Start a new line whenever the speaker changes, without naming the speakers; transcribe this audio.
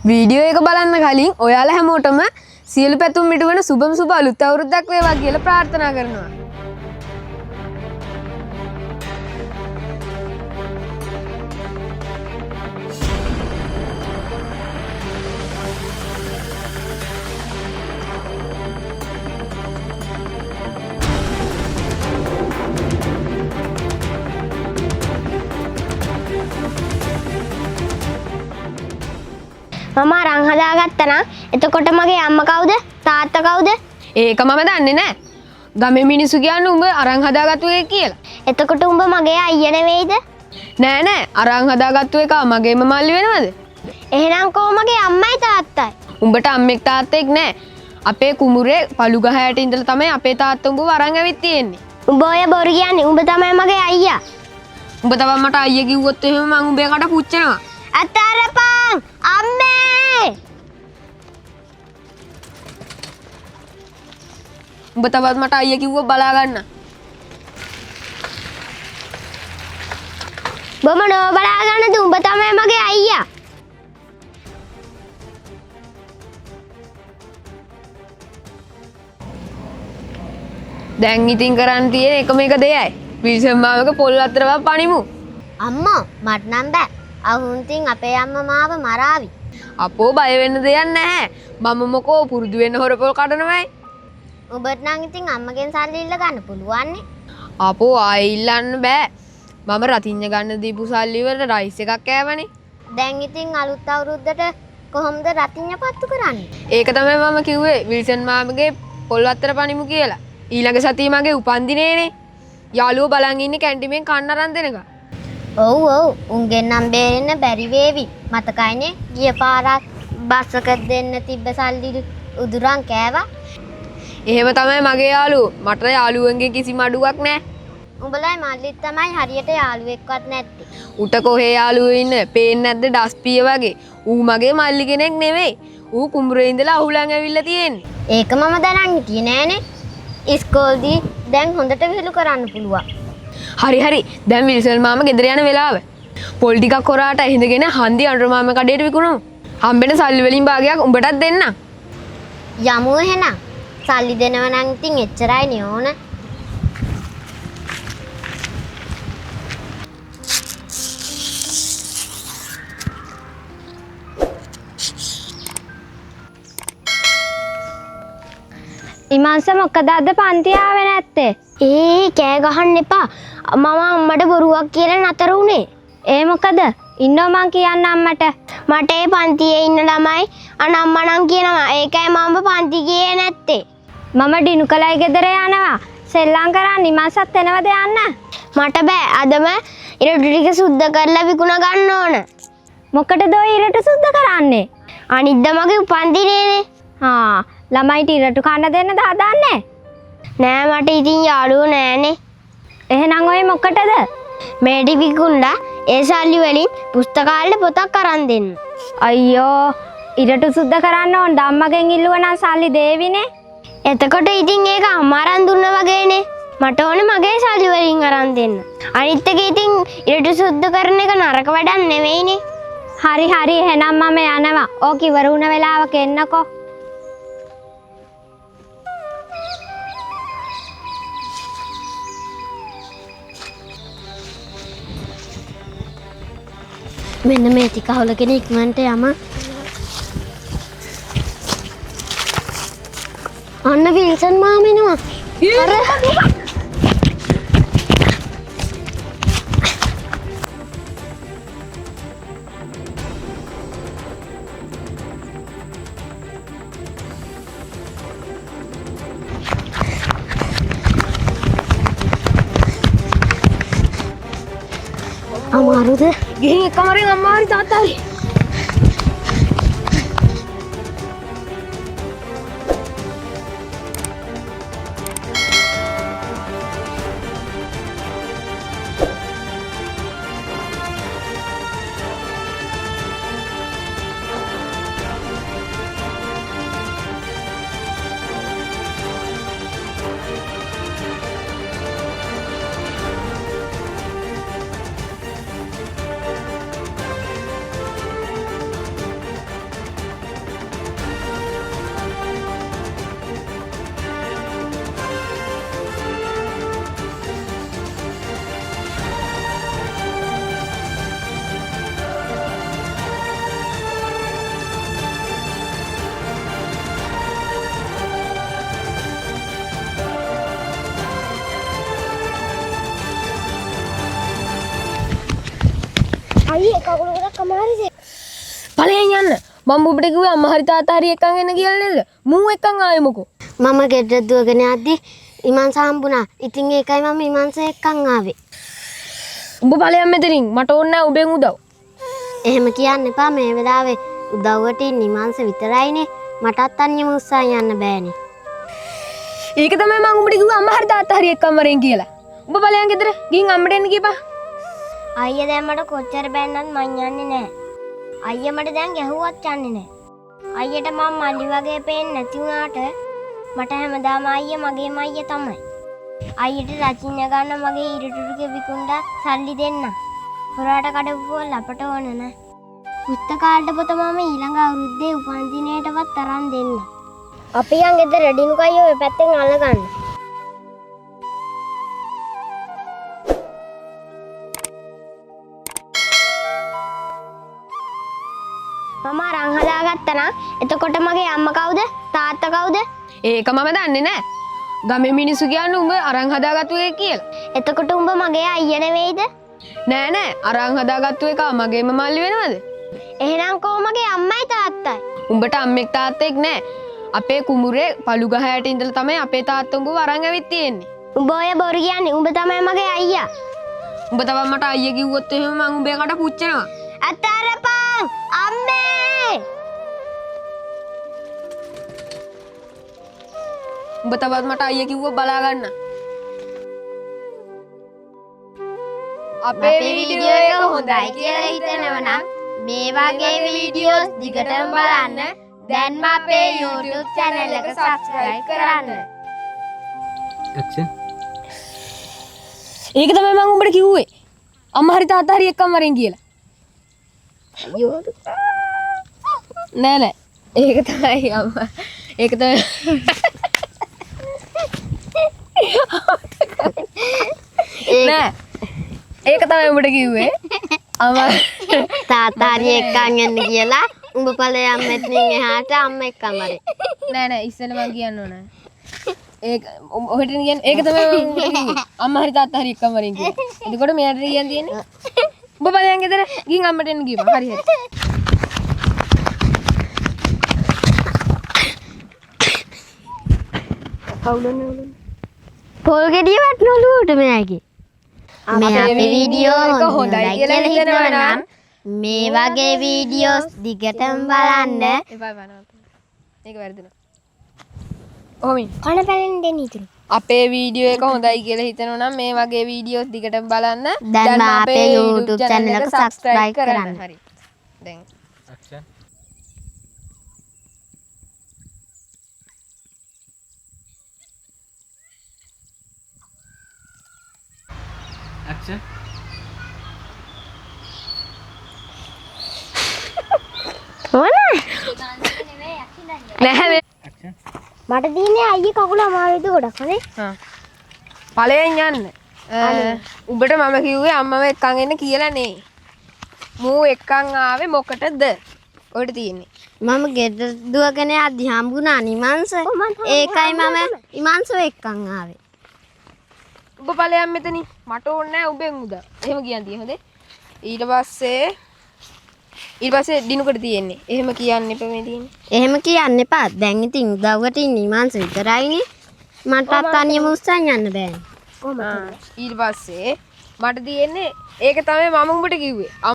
Video එක බලන්න කලින් ඔයාලා හැමෝටම සියලු පැතුම් මිටු වෙන සුබම සුබ අලුත් අවුරුද්දක් වේවා කියලා ප්‍රාර්ථනා කරනවා.
මම අරන් හදාගත්තා නම් එතකොට මගේ අම්මා කවුද තාත්තා කවුද?
ඒක මම දන්නේ නැහැ. ගමේ මිනිස්සු කියන්නේ උඹ අරන් හදාගත්තු එක කියලා.
එතකොට උඹ මගේ අයියා නෙවෙයිද?
නෑ නෑ අරන් හදාගත්තු එක මගේම මල්ලි වෙනවද?
එහෙනම් කො මගේ අම්මයි තාත්තයි?
උඹට අම්මෙක් තාත්තෙක් නෑ. අපේ කුඹුරේ පළු ගහ යට ඉඳලා තමයි අපේ තාත්තා උඹව අරන් ඇවිත් තියෙන්නේ.
උඹ ඔය බොරු කියන්නේ උඹ තමයි මගේ අයියා.
උඹ තමයි මට අයියා කිව්වොත් එහෙම මං උඹේ කට පුච්චනවා.
අතරපන් අම්මේ
උඹ තවත් මට අයියා කිව්වොත් බලා ගන්න.
බොම නෝ බලා ගන්නද උඹ තමයි මගේ අයියා.
දැන් ඉතින් කරන්න තියෙන එකම එක දෙයයි. විල්සන් මාමක පොල් අතරව පනිමු.
අම්මා මට නම් බෑ. අහුන්තින් අපේ අම්මා මාව මරාවි.
අපෝ බය වෙන්න දෙයක් නැහැ. මම මොකෝ පුරුදු වෙන්න හොරපොල් කඩනවයි.
ඔබට නම් ඉතින් අම්මගෙන් සල්ලි ඉල්ල ගන්න පුළුවන් නේ.
අපෝ ආයෙ ඉල්ලන්න බෑ. මම රතිඤ්ඤ ගන්න දීපු සල්ලි වල රයිස් එකක් කෑවනේ.
දැන් ඉතින් අලුත් අවුරුද්දට කොහොමද රතිඤ්ඤ පත්තු කරන්නේ?
ඒක තමයි මම කිව්වේ විල්සන් මාමගේ පොල් අතර පනිමු කියලා. ඊළඟ සතියේ මගේ උපන්දිනේනේ. යාළුවෝ බලන් ඉන්නේ කැන්ටිමෙන් කන්න අරන් දෙනකම්.
ඔව් ඔව් උන්ගෙන් නම් බේරෙන්න බැරි වේවි. මතකයිනේ ගිය පාරක් බස් එක දෙන්න තිබ්බ සල්ලි උදුරන් කෑවා.
එහෙම තමයි මගේ යාළුවෝ. මට යාළුවන්ගෙන් කිසිම අඩුවක් නැහැ.
උඹලයි මල්ලිත් තමයි හරියට යාළුවෙක්වත් නැත්තේ.
උට කොහේ යාළුවෝ ඉන්නේ? පේන්නේ නැද්ද ඩස්පිය වගේ? ඌ මගේ මල්ලි කෙනෙක් නෙවෙයි. ඌ කුඹුරේ ඉඳලා අහුලන් ඇවිල්ලා තියෙන්නේ.
ඒක මම දැනන් හිටියේ නෑනේ. ඉස්කෝල්දී දැන් හොඳට විහිළු කරන්න පුළුවන්.
හරි හරි. දැන් විල්සන් මාම ගෙදර යන වෙලාව. පොල් ටිකක් හොරාට ඇහිඳගෙන හන්දි අඬර මාම කඩේට විකුණමු. හම්බෙන සල්ලි වලින් භාගයක් උඹටත් දෙන්න.
යමු එහෙනම්. සල්ලි දෙනව නම් ඉතින් එච්චරයි නේ ඕන. ඉමාන්ස මොකද අද පන්ති ආවේ නැත්තේ? කෑ ගහන්න එපා. මම අම්මට බොරුවක් කියලා නතර වුණේ. ඒ මොකද? ඉන්නව මං කියන්න අම්මට. මට ඒ පන්තියේ ඉන්න ළමයි අනම්මා නම් කියනවා. ඒකයි මම පන්ති ගියේ නැත්තේ. මම ඩිනුකලයි ගෙදර යනවා. සෙල්ලම් කරන්න ඉමාන්සත් එනවද යන්න? මට බෑ. අදම ඉරටු ටික සුද්ධ කරලා විකුණ ගන්න ඕන. මොකටද ඔය ඉරටු සුද්ධ කරන්නේ? අනිද්දා මගේ උපන්දිනේනේ. ළමයිට ඉරටු කන්න දෙන්නද හදන්නේ? නෑ මට ඉතින් යාළුවෝ නෑනේ. එහෙනම් ඔය මොකටද? මේටි විකුණලා ඒ සල්ලි වලින් පුස්තකාලේ පොතක් අරන් දෙන්න. අයියෝ ඉරටු සුද්ධ කරන්න ඕන අම්මගෙන් ඉල්ලුවා නම් සල්ලි දේවිනේ. එතකොට ඉතින් ඒක අම්මා අරන් දුන්නා වගේනේ. මට ඕනේ මගේ සල්ලි වලින් අරන් දෙන්න. අනිත් එක ඉතින් ඉරටු සුද්ධ කරන එක නරක වැඩක් නෙවෙයිනේ. හරි හරි එහෙනම් මම යනවා. ඕක ඉවර වුණ වෙලාවක එන්නකෝ. මෙන්න මේ ටික අහලගෙන ඉක්මනට යම. අන්න විල්සන් මාම එනවා. අර අමාරුද?
ගිහින් එකමාරෙන් අම්මා හරි තාත්තා හරි.
අයියේ කකුල ගොඩක් අමාරුද?
ඵලයන් යන්න. මම ඔබට කිව්වේ අම්මා හරි තාත්තා හරි එක්කන් එන්න කියලා නේද? මූ එක්කන් ආවේ මොකෝ?
මම ගෙදර දුවගෙන යද්දි ඉමාන්ස හම්බුණා. ඉතින් ඒකයි මම ඉමාන්ස එක්කන් ආවේ.
උඹ ඵලයන් මෙතනින් මට ඕනේ නැහැ උඹෙන් උදව්.
එහෙම කියන්න එපා මේ වෙලාවේ උදව්වට ඉන්න ඉමාන්ස විතරයිනේ. මටත් අන්‍යම උත්සාහ යන්න බෑනේ.
ඒක තමයි මම උඹට කිව්වේ අම්මා හරි තාත්තා හරි එක්කන් වරෙන් කියලා. උඹ ඵලයන් ගෙදර ගිහින් අම්මට එන්න කියපන්.
අයියා දැන් මට කොච්චර බැන්නත් මං යන්නේ නැහැ. අයියා මට දැන් ගැහුවත් යන්නේ නැහැ. අයියට මම මල්ලි වගේ පේන්නේ නැති වුණාට මට හැමදාම අයියා මගේම අයියා තමයි. අයියට රචින්න ගන්න මගේ ඉරටුරු කෙවිකුණ්ඩා සල්ලි දෙන්න. හොරාට කඩපුවල් අපට ඕන නෑ. පුස්තකාලේ පොත මම ඊළඟ අවුරුද්දේ උපන්දිනේටවත් තරම් දෙන්න. අපි යන් ගෙදර රෙඩිනු කයි ඔය පැත්තෙන් අල්ලගන්න. මම අරන් හදාගත්තා නම් එතකොට මගේ අම්මා කවුද? තාත්තා කවුද?
ඒක මම දන්නේ නැහැ. ගමේ මිනිස්සු කියන්නේ උඹ අරන් හදාගත්තු එක කියලා.
එතකොට උඹ මගේ අයියා නෙවෙයිද?
නෑ නෑ අරන් හදාගත්තු එක මගේම මල්ලි වෙනවද?
එහෙනම් කොහොම මගේ අම්මයි තාත්තයි?
උඹට අම්මෙක් තාත්තෙක් නෑ. අපේ කුඹුරේ පළු ගහ යට ඉඳලා තමයි අපේ තාත්තා උඹව අරන් ඇවිත් තියෙන්නේ.
උඹ ඔය බොරු කියන්නේ උඹ තමයි මගේ අයියා.
උඹ තමයි මට අයියා කිව්වොත් එහෙම මං උඹේ කට පුච්චනවා.
අතරපන් අම්මේ.
උඹ තවත් මට අයියා කිව්වොත් බලා ගන්න. අපේ වීඩියෝ එක හොඳයි කියලා හිතනවනම් මේ වගේ වීඩියෝස් දිගටම බලන්න දැන්ම අපේ YouTube channel එක subscribe කරන්න.
action
ඒක තමයි මම උඹට කිව්වේ. අම්මා හරි තාත්තා හරි එක්කම වරෙන් කියලා. නෑ නෑ. ඒක තමයි අම්මා. ඒක තමයි. නෑ. ඒක තමයි උඹට කිව්වේ. අම්මා
තාත්තා හරි එක්කන් යන්න කියලා උඹ ඵලයන් මෙතනින් එහාට අම්ම එක්කන් වරේ.
නෑ නෑ ඉස්සෙල්ලා මම කියන්න ඕන. ඒක ඔහෙට කියන්නේ ඒක තමයි මම උඹට කිව්වේ. අම්මා හරි තාත්තා හරි එක්කම වරෙන් කියලා. එතකොට මෙයාට කියන්න තියෙන්නේ. උඹ බලයන් ගෙදර ගිහින් අම්මට එන්න කියපන්. හරි හරි.
පොල් ගෙඩිය වටනලු උඩ මෙයාගේ. මේ අපේ වීඩියෝ එක හොඳයි කියලා හිතනවා නම් මේ වගේ වීඩියෝස් දිගටම බලන්න.
එපා බලන්න. ඒක වැරදුනා. ඔහොමින්.
කන පැලෙන් දෙන්න ඉතින්.
අපේ වීඩියෝ එක හොඳයි කියලා හිතනවා නම් මේ වගේ වීඩියෝස් දිගටම බලන්න.
දැන් අපේ YouTube channel එක subscribe කරන්න.
හරි. දැන්
action action
නැහැ
action
මට දින්නේ අයියේ කකුල අමාරුද ගොඩක් නේ.
හා ඵලයෙන් යන්න. උඹට මම කිව්වේ අම්මව එක්කන් එන්න කියලා නේ. මූ එක්කන් ආවේ මොකටද? ඔයාලට තියෙන්නේ.
මම ගෙදර දුවගෙන යද්දි හම්බුණා නිමංශ. ඒකයි මම ඉමංශව එක්කන් ආවේ.
උඹ ඵලයන් මෙතනින් මට ඕනේ නැහැ උඹෙන් උදව්. එහෙම කියන්තිය හොඳේ. ඊට පස්සේ දිනුකට තියෙන්නේ. එහෙම කියන්න එපා මේ තියෙන්නේ.
එහෙම කියන්න එපා. දැන් ඉතින් උදව්වට ඉන්නේ ඉමංශ විතරයිනේ. මටත් අනියම උස්සන් යන්න බෑනේ.
ඊට පස්සේ මට තියෙන්නේ ඒක තමයි මම උඹට කිව්වේ.